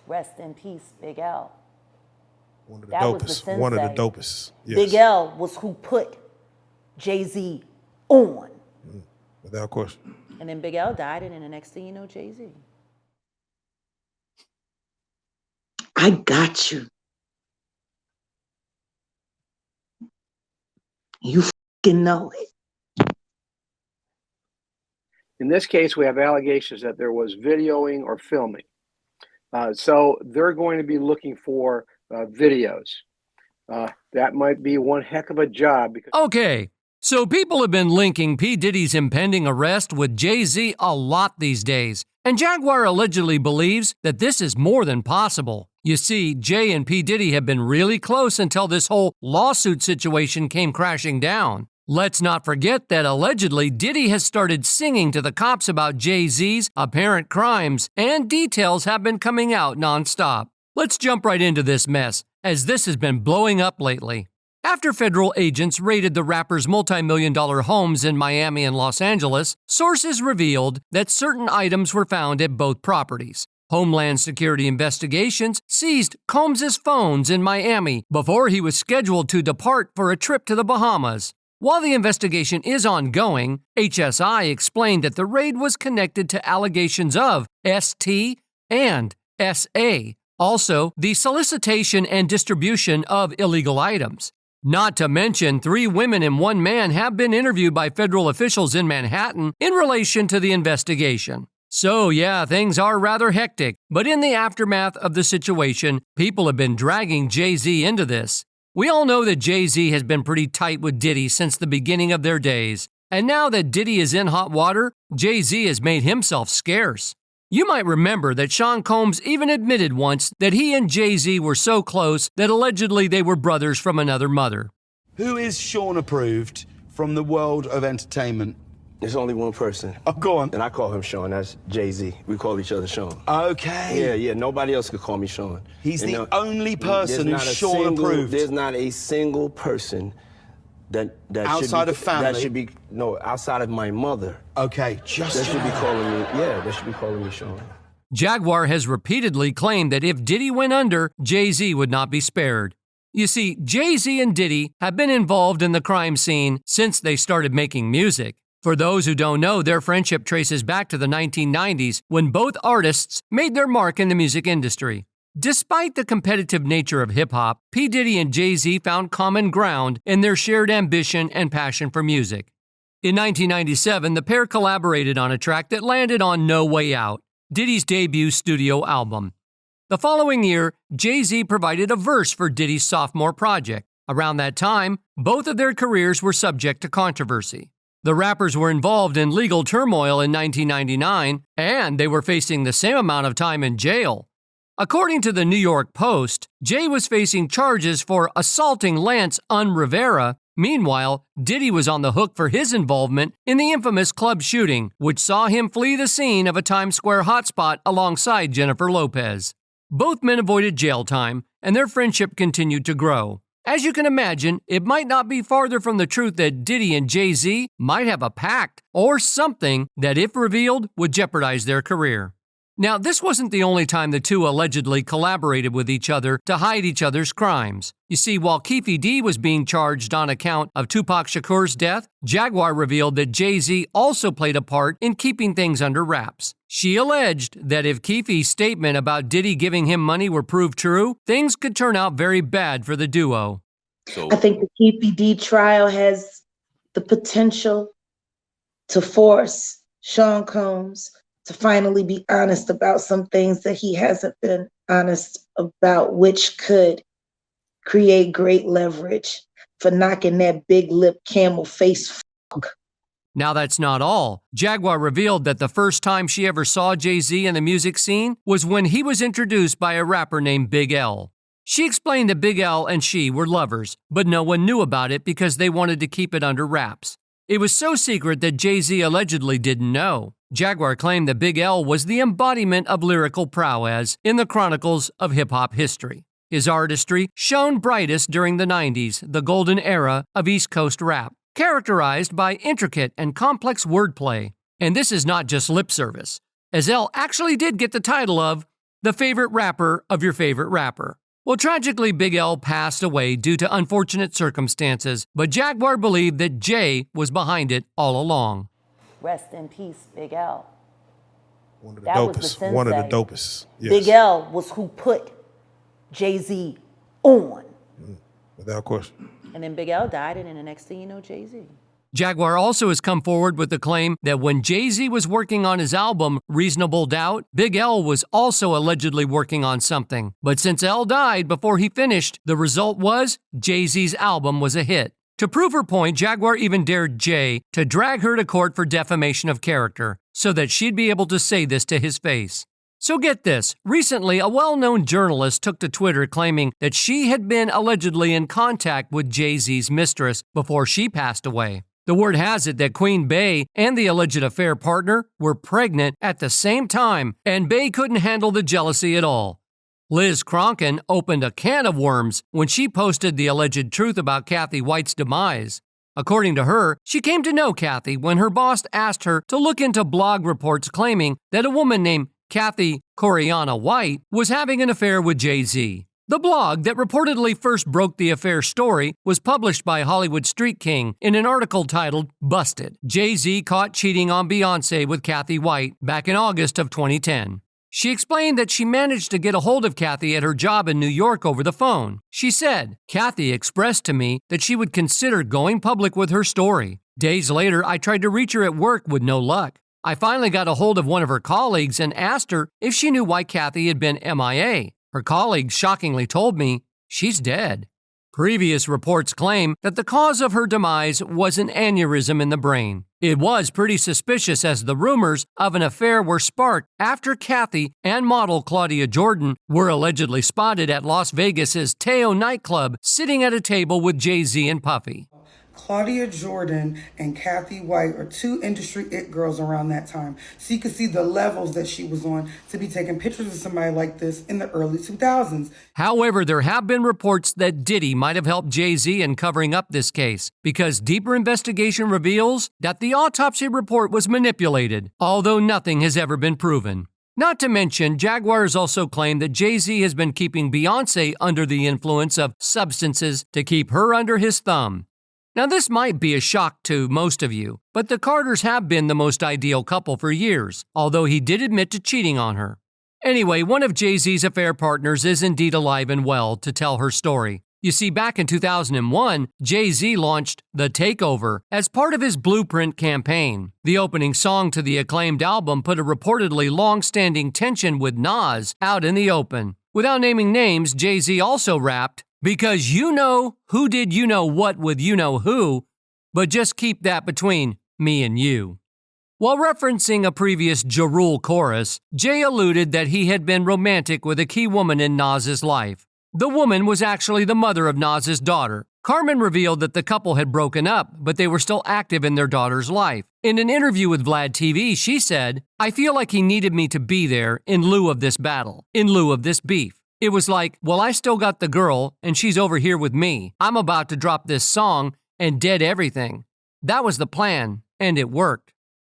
Rest in peace, Big L. One of the That was the dopest. sensei. One of the dopest. Yes. Big L was who put Jay-Z on. Without question. And then Big L died, and then the next thing you know, Jay-Z. I got you. You fucking know it. In this case, we have allegations that there was videoing or filming. So they're going to be looking for videos. That might be one heck of a job. Okay, so people have been linking P. Diddy's impending arrest with Jay-Z a lot these days, and Jaguar allegedly believes that this is more than possible. You see, Jay and P. Diddy have been really close until this whole lawsuit situation came crashing down. Let's not forget that allegedly Diddy has started singing to the cops about Jay-Z's apparent crimes, and details have been coming out nonstop. Let's jump right into this mess, as this has been blowing up lately. After federal agents raided the rapper's multi-million-dollar homes in Miami and Los Angeles, sources revealed that certain items were found at both properties. Homeland Security investigations seized Combs' phones in Miami before he was scheduled to depart for a trip to the Bahamas. While the investigation is ongoing, HSI explained that the raid was connected to allegations of ST and SA, also the solicitation and distribution of illegal items. Not to mention, 3 women and 1 man have been interviewed by federal officials in Manhattan in relation to the investigation. So yeah, things are rather hectic, but in the aftermath of the situation, people have been dragging Jay-Z into this. We all know that Jay-Z has been pretty tight with Diddy since the beginning of their days, and now that Diddy is in hot water, Jay-Z has made himself scarce. You might remember that Sean Combs even admitted once that he and Jay-Z were so close that allegedly they were brothers from another mother. Who is Sean approved from the world of entertainment? There's only one person. Oh, go on. And I call him Sean. That's Jay-Z. We call each other Sean. Okay. Yeah. Nobody else could call me Sean. He's the only person who's Sean approved. There's not a single person that outside of family. That should be outside of my mother. Okay, that should be calling me. Yeah, they should be calling me Sean. Jaguar has repeatedly claimed that if Diddy went under, Jay-Z would not be spared. You see, Jay-Z and Diddy have been involved in the crime scene since they started making music. For those who don't know, their friendship traces back to the 1990s when both artists made their mark in the music industry. Despite the competitive nature of hip-hop, P. Diddy and Jay-Z found common ground in their shared ambition and passion for music. In 1997, the pair collaborated on a track that landed on No Way Out, Diddy's debut studio album. The following year, Jay-Z provided a verse for Diddy's sophomore project. Around that time, both of their careers were subject to controversy. The rappers were involved in legal turmoil in 1999, and they were facing the same amount of time in jail. According to the New York Post, Jay was facing charges for assaulting Lance Rivera. Meanwhile, Diddy was on the hook for his involvement in the infamous club shooting, which saw him flee the scene of a Times Square hotspot alongside Jennifer Lopez. Both men avoided jail time, and their friendship continued to grow. As you can imagine, it might not be farther from the truth that Diddy and Jay-Z might have a pact or something that, if revealed, would jeopardize their career. Now, this wasn't the only time the two allegedly collaborated with each other to hide each other's crimes. You see, while P Diddy was being charged on account of Tupac Shakur's death, Jaguar revealed that Jay-Z also played a part in keeping things under wraps. She alleged that if Keefe's statement about Diddy giving him money were proved true, things could turn out very bad for the duo. I think the Keefe D trial has the potential to force Sean Combs to finally be honest about some things that he hasn't been honest about, which could create great leverage for knocking that big lip camel face fuck. Now that's not all. Jaguar revealed that the first time she ever saw Jay-Z in the music scene was when he was introduced by a rapper named Big L. She explained that Big L and she were lovers, but no one knew about it because they wanted to keep it under wraps. It was so secret that Jay-Z allegedly didn't know. Jaguar claimed that Big L was the embodiment of lyrical prowess in the chronicles of hip-hop history. His artistry shone brightest during the 90s, the golden era of East Coast rap, characterized by intricate and complex wordplay. And this is not just lip service, as L actually did get the title of the favorite rapper of your favorite rapper. Well, tragically, Big L passed away due to unfortunate circumstances, but Jaguar believed that Jay was behind it all along. Rest in peace, Big L. One of the That was the dopest. One of the sensei. dopest. Yes. Big L was who put Jay-Z on. Without question. And then Big L died, and then the next thing you know, Jay-Z. Jaguar also has come forward with the claim that when Jay-Z was working on his album, Reasonable Doubt, Big L was also allegedly working on something. But since L died before he finished, the result was Jay-Z's album was a hit. To prove her point, Jaguar even dared Jay to drag her to court for defamation of character, so that she'd be able to say this to his face. So get this, recently a well-known journalist took to Twitter claiming that she had been allegedly in contact with Jay-Z's mistress before she passed away. The word has it that Queen Bey and the alleged affair partner were pregnant at the same time, and Bey couldn't handle the jealousy at all. Liz Cronkin opened a can of worms when she posted the alleged truth about Kathy White's demise. According to her, she came to know Kathy when her boss asked her to look into blog reports claiming that a woman named Kathy Coriana White was having an affair with Jay-Z. The blog that reportedly first broke the affair story was published by Hollywood Street King in an article titled Busted. Jay-Z caught cheating on Beyoncé with Kathy White back in August of 2010. She explained that she managed to get a hold of Kathy at her job in New York over the phone. She said, "Kathy expressed to me that she would consider going public with her story. Days later, I tried to reach her at work with no luck. I finally got a hold of one of her colleagues and asked her if she knew why Kathy had been MIA. Her colleague shockingly told me she's dead." Previous reports claim that the cause of her demise was an aneurysm in the brain. It was pretty suspicious as the rumors of an affair were sparked after Kathy and model Claudia Jordan were allegedly spotted at Las Vegas's Teo nightclub sitting at a table with Jay-Z and Puffy. Claudia Jordan and Kathy White are two industry it girls around that time. So you can see the levels that she was on to be taking pictures of somebody like this in the early 2000s. However, there have been reports that Diddy might have helped Jay-Z in covering up this case because deeper investigation reveals that the autopsy report was manipulated, although nothing has ever been proven. Not to mention, Jaguar has also claimed that Jay-Z has been keeping Beyoncé under the influence of substances to keep her under his thumb. Now, this might be a shock to most of you, but the Carters have been the most ideal couple for years, although he did admit to cheating on her. Anyway, one of Jay-Z's affair partners is indeed alive and well to tell her story. You see, back in 2001, Jay-Z launched The Takeover as part of his Blueprint campaign. The opening song to the acclaimed album put a reportedly long-standing tension with Nas out in the open. Without naming names, Jay-Z also rapped, "Because you know who did you know what with you know who, but just keep that between me and you." While referencing a previous Ja Rule chorus, Jay alluded that he had been romantic with a key woman in Nas's life. The woman was actually the mother of Nas's daughter. Carmen revealed that the couple had broken up, but they were still active in their daughter's life. In an interview with Vlad TV, she said, "I feel like he needed me to be there in lieu of this battle, in lieu of this beef. It was like, well, I still got the girl, and she's over here with me. I'm about to drop this song and dead everything. That was the plan, and it worked."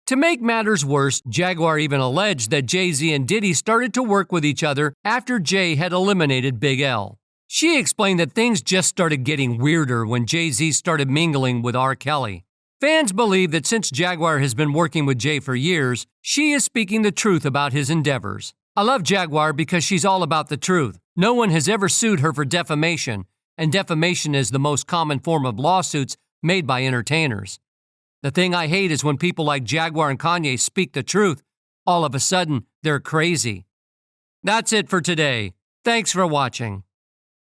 To make matters worse, Jaguar even alleged that Jay-Z and Diddy started to work with each other after Jay had eliminated Big L. She explained that things just started getting weirder when Jay-Z started mingling with R. Kelly. Fans believe that since Jaguar has been working with Jay for years, she is speaking the truth about his endeavors. I love Jaguar because she's all about the truth. No one has ever sued her for defamation, and defamation is the most common form of lawsuits made by entertainers. The thing I hate is when people like Jaguar and Kanye speak the truth. All of a sudden, they're crazy. That's it for today. Thanks for watching.